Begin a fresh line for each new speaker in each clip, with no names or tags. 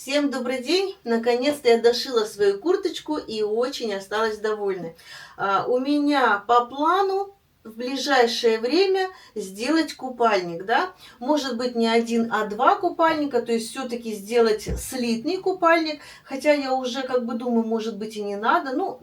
Всем добрый день! Наконец-то я дошила свою курточку и очень осталась довольна. У меня по плану в ближайшее время сделать купальник, да? Может быть не один, а два купальника, то есть все-таки сделать слитный купальник, хотя я уже как бы думаю, может быть и не надо. Ну,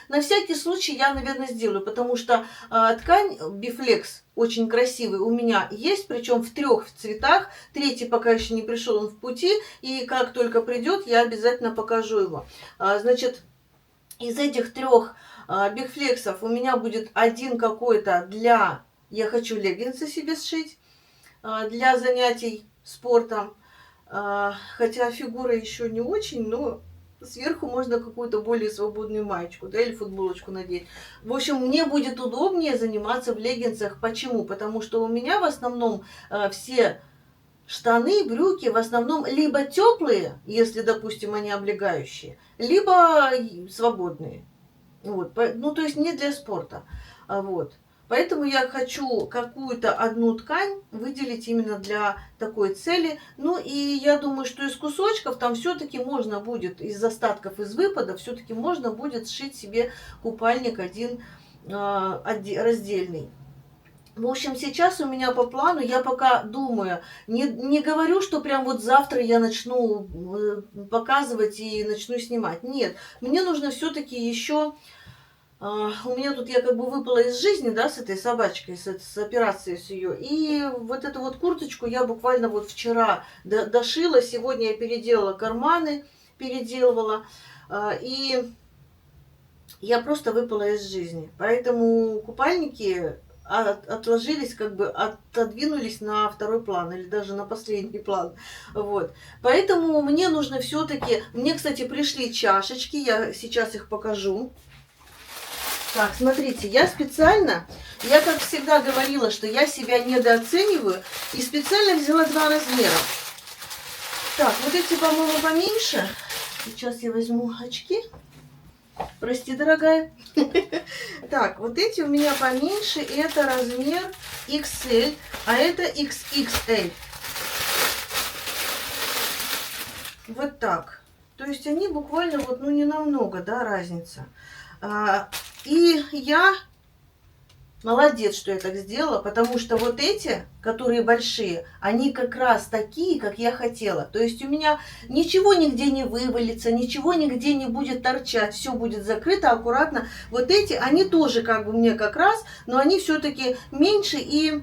на всякий случай я, наверное, сделаю, потому что ткань Бифлекс очень красивый у меня есть, причем в трех цветах. Третий пока еще не пришел, он в пути, и как только придет, я обязательно покажу его. Значит, из этих трех бигфлексов у меня будет один какой-то для... Я хочу леггинсы себе сшить для занятий спортом. Хотя фигура еще не очень, но сверху можно какую-то более свободную маечку, да, или футболочку надеть. В общем, мне будет удобнее заниматься в леггинсах. Почему? Потому что у меня в основном все штаны, брюки в основном либо теплые, если, допустим, они облегающие, либо свободные. Вот, ну, то есть не для спорта. Вот. Поэтому я хочу какую-то одну ткань выделить именно для такой цели. Ну и я думаю, что из кусочков там все-таки можно будет, из остатков, из выпада, все-таки можно будет сшить себе купальник один раздельный. В общем, сейчас у меня по плану, я пока думаю, не говорю, что прям вот завтра я начну показывать и начну снимать. Нет, мне нужно все-таки еще... У меня тут я как бы выпала из жизни, да, с этой собачкой, с операцией с ее. И вот эту вот курточку я буквально вот вчера дошила, сегодня я переделала карманы, переделывала. И я просто выпала из жизни. Поэтому купальники отложились, как бы отодвинулись на второй план или даже на последний план. Вот. Поэтому мне нужно все-таки... Мне, кстати, пришли чашечки, я сейчас их покажу. Так, смотрите, я специально, я как всегда говорила, что я себя недооцениваю, и специально взяла два размера. Так, вот эти, по-моему, поменьше. Сейчас я возьму очки. Прости, дорогая. Так, вот эти у меня поменьше, это размер XL, а это XXL. Вот так. То есть они буквально вот, ну, не намного, да, разница. И я молодец, что я так сделала, потому что вот эти, которые большие, они как раз такие, как я хотела. То есть у меня ничего нигде не вывалится, ничего нигде не будет торчать, все будет закрыто аккуратно. Вот эти, они тоже как бы мне как раз, но они все-таки меньше и...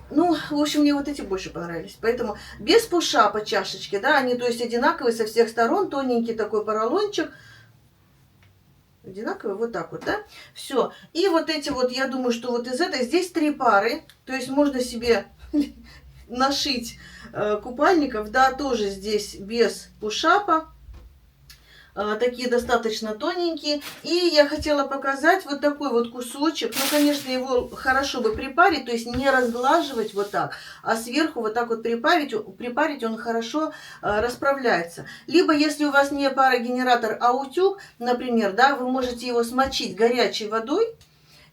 Ну, в общем, мне вот эти больше понравились. Поэтому без пуша по чашечке, да, они, то есть, одинаковые со всех сторон, тоненький такой поролончик. Одинаковые, вот так вот, да? Все. И вот эти вот, я думаю, что вот из этой, здесь 3 пары. То есть можно себе нашить купальников, да, тоже здесь без пушапа. Такие достаточно тоненькие. И я хотела показать вот такой вот кусочек. Ну, конечно, его хорошо бы припарить, то есть не разглаживать вот так, а сверху вот так вот припарить он хорошо расправляется. Либо, если у вас не парогенератор, а утюг, например, да, вы можете его смочить горячей водой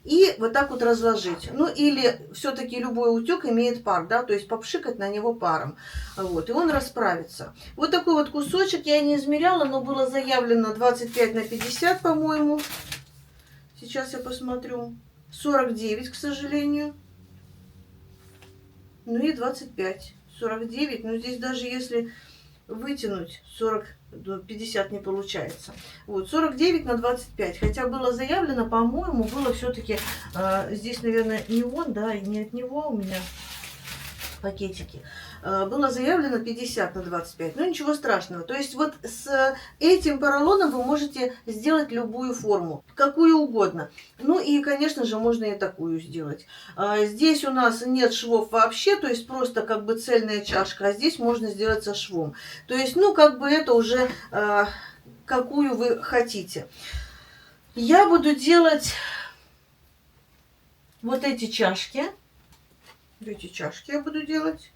и вот так вот разложить. Ну, или все-таки любой утюг имеет пар, да, то есть попшикать на него паром. Вот, и он расправится. Вот такой вот кусочек я не измеряла, но было заявлено 25 на 50, по-моему. Сейчас я посмотрю. 49, к сожалению. Ну и 25. 49, но здесь даже если вытянуть 50 не получается. Вот, 49 на 25. Хотя было заявлено, по-моему, было все-таки здесь, наверное, не он, да, и не от него у меня пакетики. Было заявлено 50 на 25. Но ничего страшного. То есть вот с этим поролоном вы можете сделать любую форму, какую угодно. Ну и, конечно же, можно и такую сделать. Здесь у нас нет швов вообще, то есть просто как бы цельная чашка, а здесь можно сделать со швом. То есть, ну, как бы это уже какую вы хотите. Я буду делать вот эти чашки. Эти чашки я буду делать.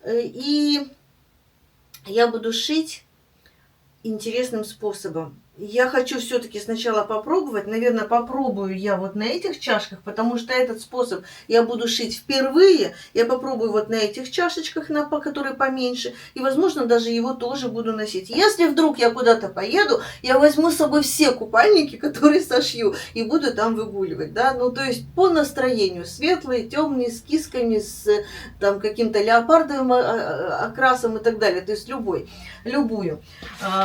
И я буду шить интересным способом. я хочу все-таки сначала попробовать. Наверное, попробую я вот на этих чашках, потому что этот способ я буду шить впервые. Я попробую вот на этих чашечках, которые поменьше. И, возможно, даже его тоже буду носить. Если вдруг я куда-то поеду, я возьму с собой все купальники, которые сошью, и буду там выгуливать. Да? Ну, то есть по настроению. Светлые, темные, с кисками, с там каким-то леопардовым окрасом и так далее. То есть любую.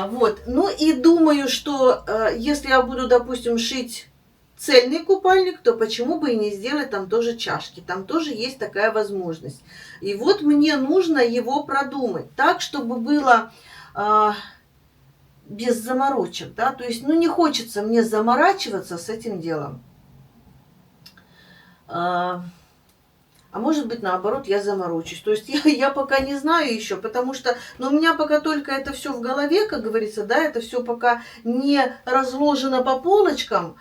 Вот. Ну и думаю, что если я буду, допустим, шить цельный купальник, то почему бы и не сделать там тоже чашки. Там тоже есть такая возможность. И вот мне нужно его продумать так, чтобы было без заморочек. Да? То есть, ну не хочется мне заморачиваться с этим делом. А может быть, наоборот, я заморочусь. То есть я пока не знаю еще, потому что у меня пока только это все в голове, как говорится, да, это все пока не разложено по полочкам.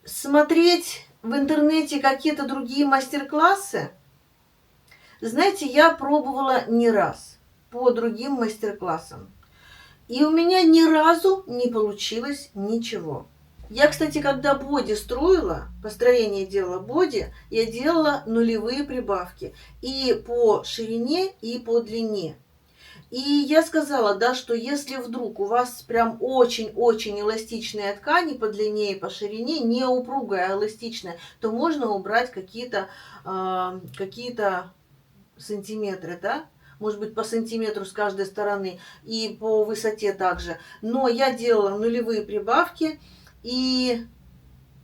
Смотреть в интернете какие-то другие мастер-классы, знаете, я пробовала не раз по другим мастер-классам. И у меня ни разу не получилось ничего. Я, кстати, когда боди строила, построение делала боди, я делала нулевые прибавки и по ширине, и по длине. И я сказала, да, что если вдруг у вас прям очень-очень эластичные ткани по длине и по ширине, не упругая, а эластичная, то можно убрать какие-то сантиметры, да, может быть, по сантиметру с каждой стороны и по высоте также. Но я делала нулевые прибавки, и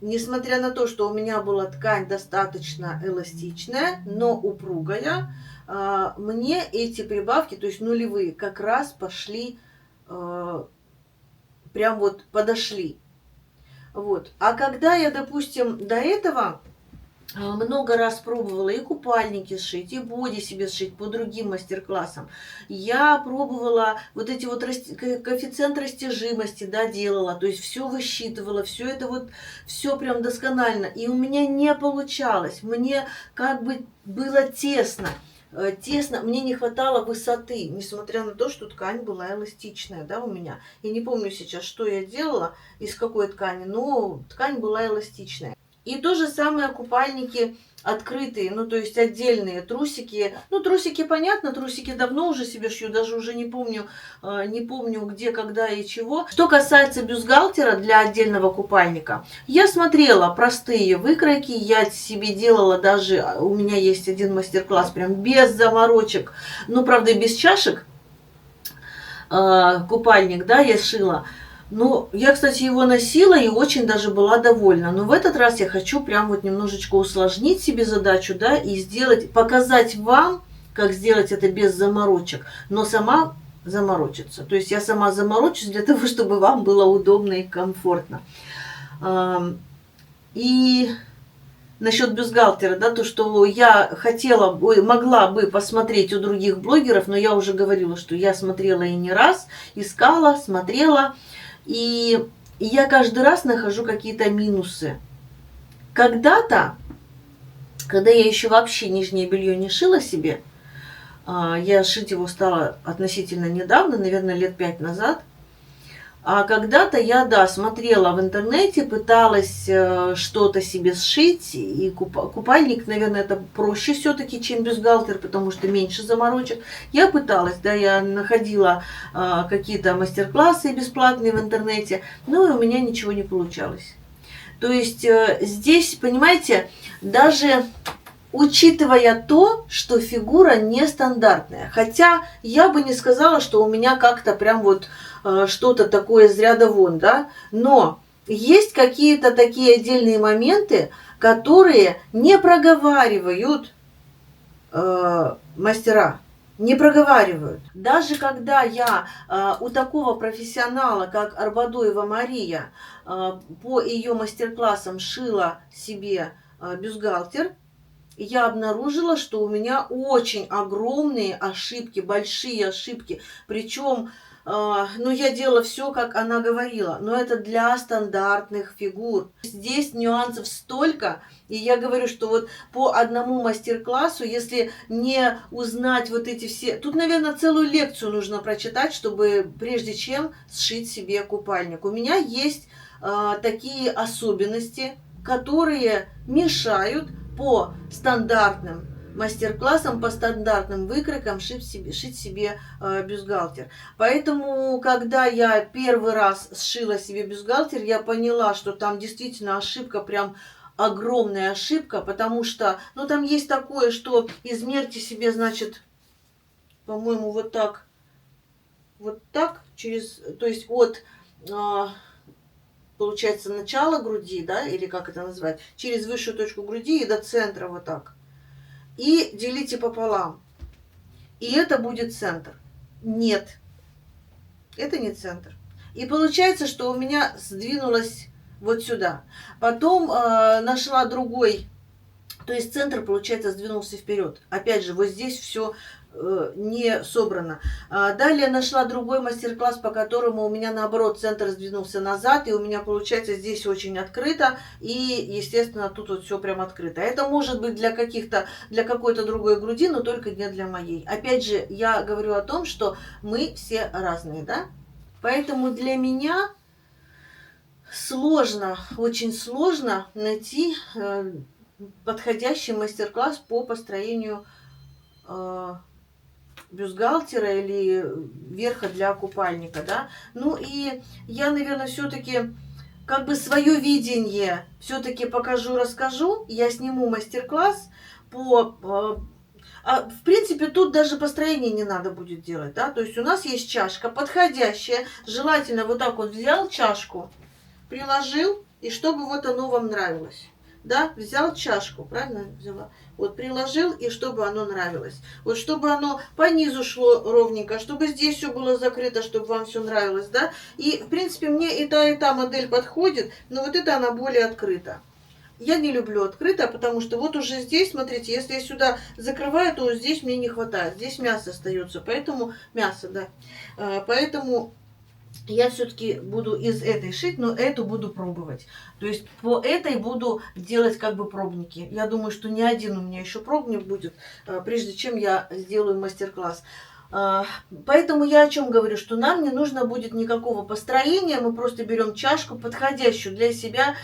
несмотря на то, что у меня была ткань достаточно эластичная, но упругая, мне эти прибавки, то есть нулевые, как раз пошли, прям вот подошли. Вот. А когда я, допустим, до этого много раз пробовала и купальники сшить, и боди себе сшить по другим мастер-классам. Я пробовала вот эти вот коэффициент растяжимости, да, делала, то есть все высчитывала, все это вот, все прям досконально. И у меня не получалось, мне как бы было тесно, мне не хватало высоты, несмотря на то, что ткань была эластичная, да, у меня. Я не помню сейчас, что я делала, из какой ткани, но ткань была эластичная. И то же самое купальники открытые, ну, то есть отдельные трусики. Ну, трусики, понятно, трусики давно уже себе шью, даже уже не помню где, когда и чего. Что касается бюстгальтера для отдельного купальника, я смотрела простые выкройки, я себе делала даже, у меня есть один мастер-класс прям без заморочек, ну, правда, без чашек, купальник, да, я сшила. Ну, я, кстати, его носила и очень даже была довольна. Но в этот раз я хочу прям вот немножечко усложнить себе задачу, да, и сделать, показать вам, как сделать это без заморочек, но сама заморочиться. То есть я сама заморочусь для того, чтобы вам было удобно и комфортно. И насчет бюстгальтера, да, то, что я могла бы посмотреть у других блогеров, но я уже говорила, что я смотрела и не раз, искала, смотрела. И я каждый раз нахожу какие-то минусы. Когда-то, когда я еще вообще нижнее белье не шила себе, я шить его стала относительно недавно, наверное, лет 5 назад. А когда-то я, да, смотрела в интернете, пыталась что-то себе сшить, и купальник, наверное, это проще все-таки, чем бюстгальтер, потому что меньше заморочек. Я пыталась, да, я находила какие-то мастер-классы бесплатные в интернете, но и у меня ничего не получалось. То есть здесь, понимаете, даже учитывая то, что фигура нестандартная. Хотя я бы не сказала, что у меня как-то прям вот что-то такое из ряда вон, да. Но есть какие-то такие отдельные моменты, которые не проговаривают мастера. Не проговаривают. Даже когда я у такого профессионала, как Арбадоева Мария, по ее мастер-классам шила себе бюстгальтер, я обнаружила, что у меня очень огромные ошибки, большие ошибки. Причем, ну, я делала все, как она говорила, но это для стандартных фигур. Здесь нюансов столько, и я говорю, что вот по одному мастер-классу, если не узнать вот эти все... Тут, наверное, целую лекцию нужно прочитать, чтобы прежде чем сшить себе купальник. У меня есть такие особенности, которые мешают по стандартным мастер-классам, по стандартным выкройкам шить себе бюстгальтер. Поэтому, когда я первый раз сшила себе бюстгальтер, я поняла, что там действительно ошибка, прям огромная ошибка, потому что, ну, там есть такое, что измерьте себе, значит, по-моему, вот так, через, то есть от получается, начало груди, да, или как это назвать, через высшую точку груди и до центра вот так. И делите пополам. И это будет центр. Нет, это не центр. И получается, что у меня сдвинулось вот сюда. Потом нашла другой, то есть центр, получается, сдвинулся вперед. Опять же, вот здесь все не собрано. Далее нашла другой мастер-класс, по которому у меня наоборот центр сдвинулся назад, и у меня получается здесь очень открыто, и естественно тут вот все прям открыто. Это может быть для какой-то другой груди, но только не для моей. Опять же, я говорю о том, что мы все разные, да? Поэтому для меня сложно, очень сложно найти подходящий мастер-класс по построению бюстгальтера или верха для купальника, да. Ну и я, наверное, все-таки как бы свое видение все-таки покажу, расскажу. Я сниму мастер-класс в принципе, тут даже построение не надо будет делать, да. То есть у нас есть чашка подходящая. Желательно вот так вот взял чашку, приложил, и чтобы вот оно вам нравилось. Да, взял чашку, правильно взяла? Вот приложил, и чтобы оно нравилось. Вот чтобы оно по низу шло ровненько, чтобы здесь все было закрыто, чтобы вам все нравилось, да. И, в принципе, мне и та модель подходит, но вот это она более открыта. Я не люблю открыто, потому что вот уже здесь, смотрите, если я сюда закрываю, то здесь мне не хватает. Здесь мясо остается, поэтому мясо, да. Поэтому я все-таки буду из этой шить, но эту буду пробовать. То есть по этой буду делать как бы пробники. Я думаю, что не один у меня еще пробник будет, прежде чем я сделаю мастер-класс. Поэтому я о чем говорю, что нам не нужно будет никакого построения, мы просто берем чашку, подходящую для себя.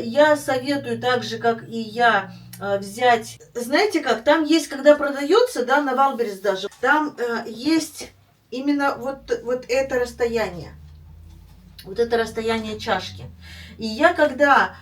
Я советую так же, как и я, взять, знаете как, там есть, когда продается, да, на Валберес даже, там есть именно вот это расстояние. Вот это расстояние чашки. И я когда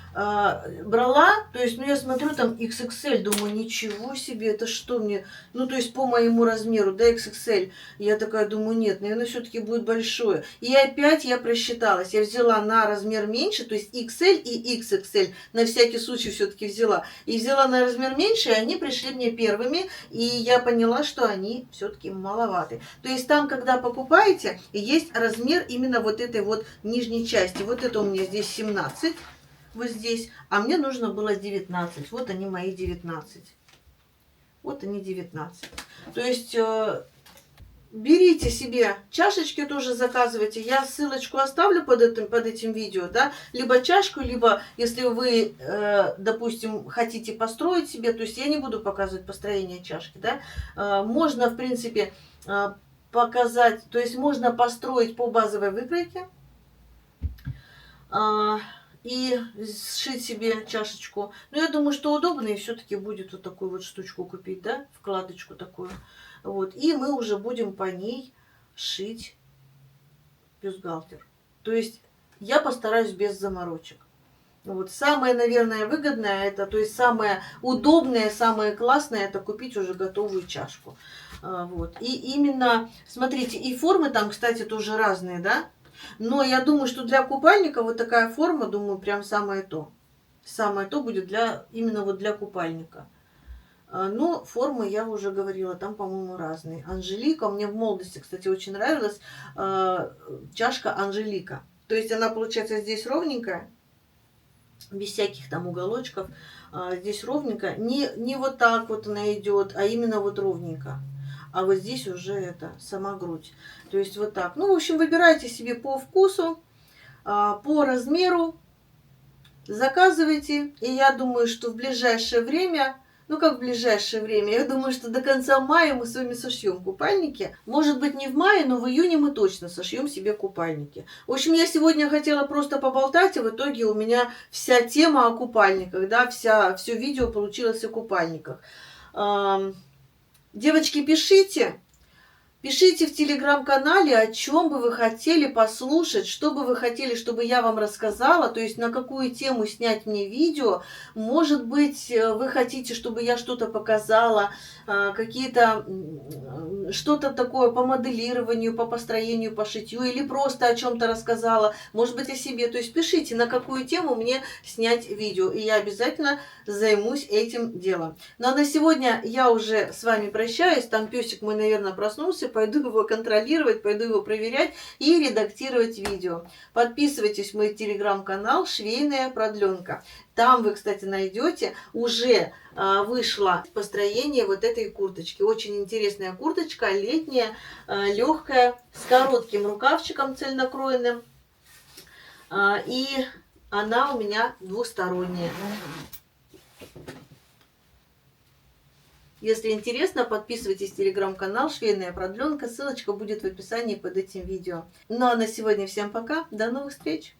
брала, то есть, ну, я смотрю, там XXL, думаю, ничего себе, это что мне, ну, то есть, по моему размеру, да, XXL. Я такая думаю, нет, наверное, все-таки будет большое. И опять я просчиталась, я взяла на размер меньше, то есть, XL и XXL, на всякий случай все-таки взяла. И взяла на размер меньше, и они пришли мне первыми, и я поняла, что они все-таки маловаты. То есть, там, когда покупаете, есть размер именно вот этой вот нижней части. Вот это у меня здесь 17. Вот здесь, а мне нужно было 19. Вот они мои 19. Вот они 19. То есть берите себе чашечки, тоже заказывайте. Я ссылочку оставлю под этим видео, да, либо чашку, либо если вы, допустим, хотите построить себе, то есть я не буду показывать построение чашки, да, можно, в принципе, показать, то есть можно построить по базовой выкройке, и сшить себе чашечку. Но я думаю, что удобно, и все-таки будет вот такую вот штучку купить, да, вкладочку такую. Вот. И мы уже будем по ней шить бюстгальтер. То есть я постараюсь без заморочек. Вот. Самое, наверное, выгодное, это, то есть самое удобное, самое классное, это купить уже готовую чашку. Вот. И именно, смотрите, и формы там, кстати, тоже разные, да. Но я думаю, что для купальника вот такая форма, думаю, прям самое то. Самое то будет именно вот для купальника. Но формы, я уже говорила, там, по-моему, разные. Анжелика, мне в молодости, кстати, очень нравилась чашка Анжелика. То есть она, получается, здесь ровненькая. без всяких там уголочков. Здесь ровненько. Не вот так вот она идет, а именно вот ровненько. А вот здесь уже это сама грудь. То есть вот так. Ну, в общем, выбирайте себе по вкусу, по размеру, заказывайте. И я думаю, что в ближайшее время, ну как в ближайшее время, я думаю, что до конца мая мы с вами сошьем купальники. Может быть, не в мае, но в июне мы точно сошьем себе купальники. В общем, я сегодня хотела просто поболтать, и в итоге у меня вся тема о купальниках, да, все видео получилось о купальниках. Девочки, пишите. Пишите в телеграм-канале, о чем бы вы хотели послушать, что бы вы хотели, чтобы я вам рассказала, то есть на какую тему снять мне видео. Может быть, вы хотите, чтобы я что-то показала, какие-то, что-то такое по моделированию, по построению, по шитью, или просто о чем-то рассказала, может быть, о себе. То есть пишите, на какую тему мне снять видео, и я обязательно займусь этим делом. Ну а на сегодня я уже с вами прощаюсь. Там песик мой, наверное, проснулся. Пойду его контролировать, пойду его проверять и редактировать видео. Подписывайтесь в мой телеграм-канал «Швейная продленка». Там вы, кстати, найдете, уже вышло построение вот этой курточки. Очень интересная курточка, летняя, легкая, с коротким рукавчиком цельнокроенным. И она у меня двусторонняя. Если интересно, подписывайтесь в телеграм-канал «Швейная продленка». Ссылочка будет в описании под этим видео. Ну а на сегодня всем пока. До новых встреч!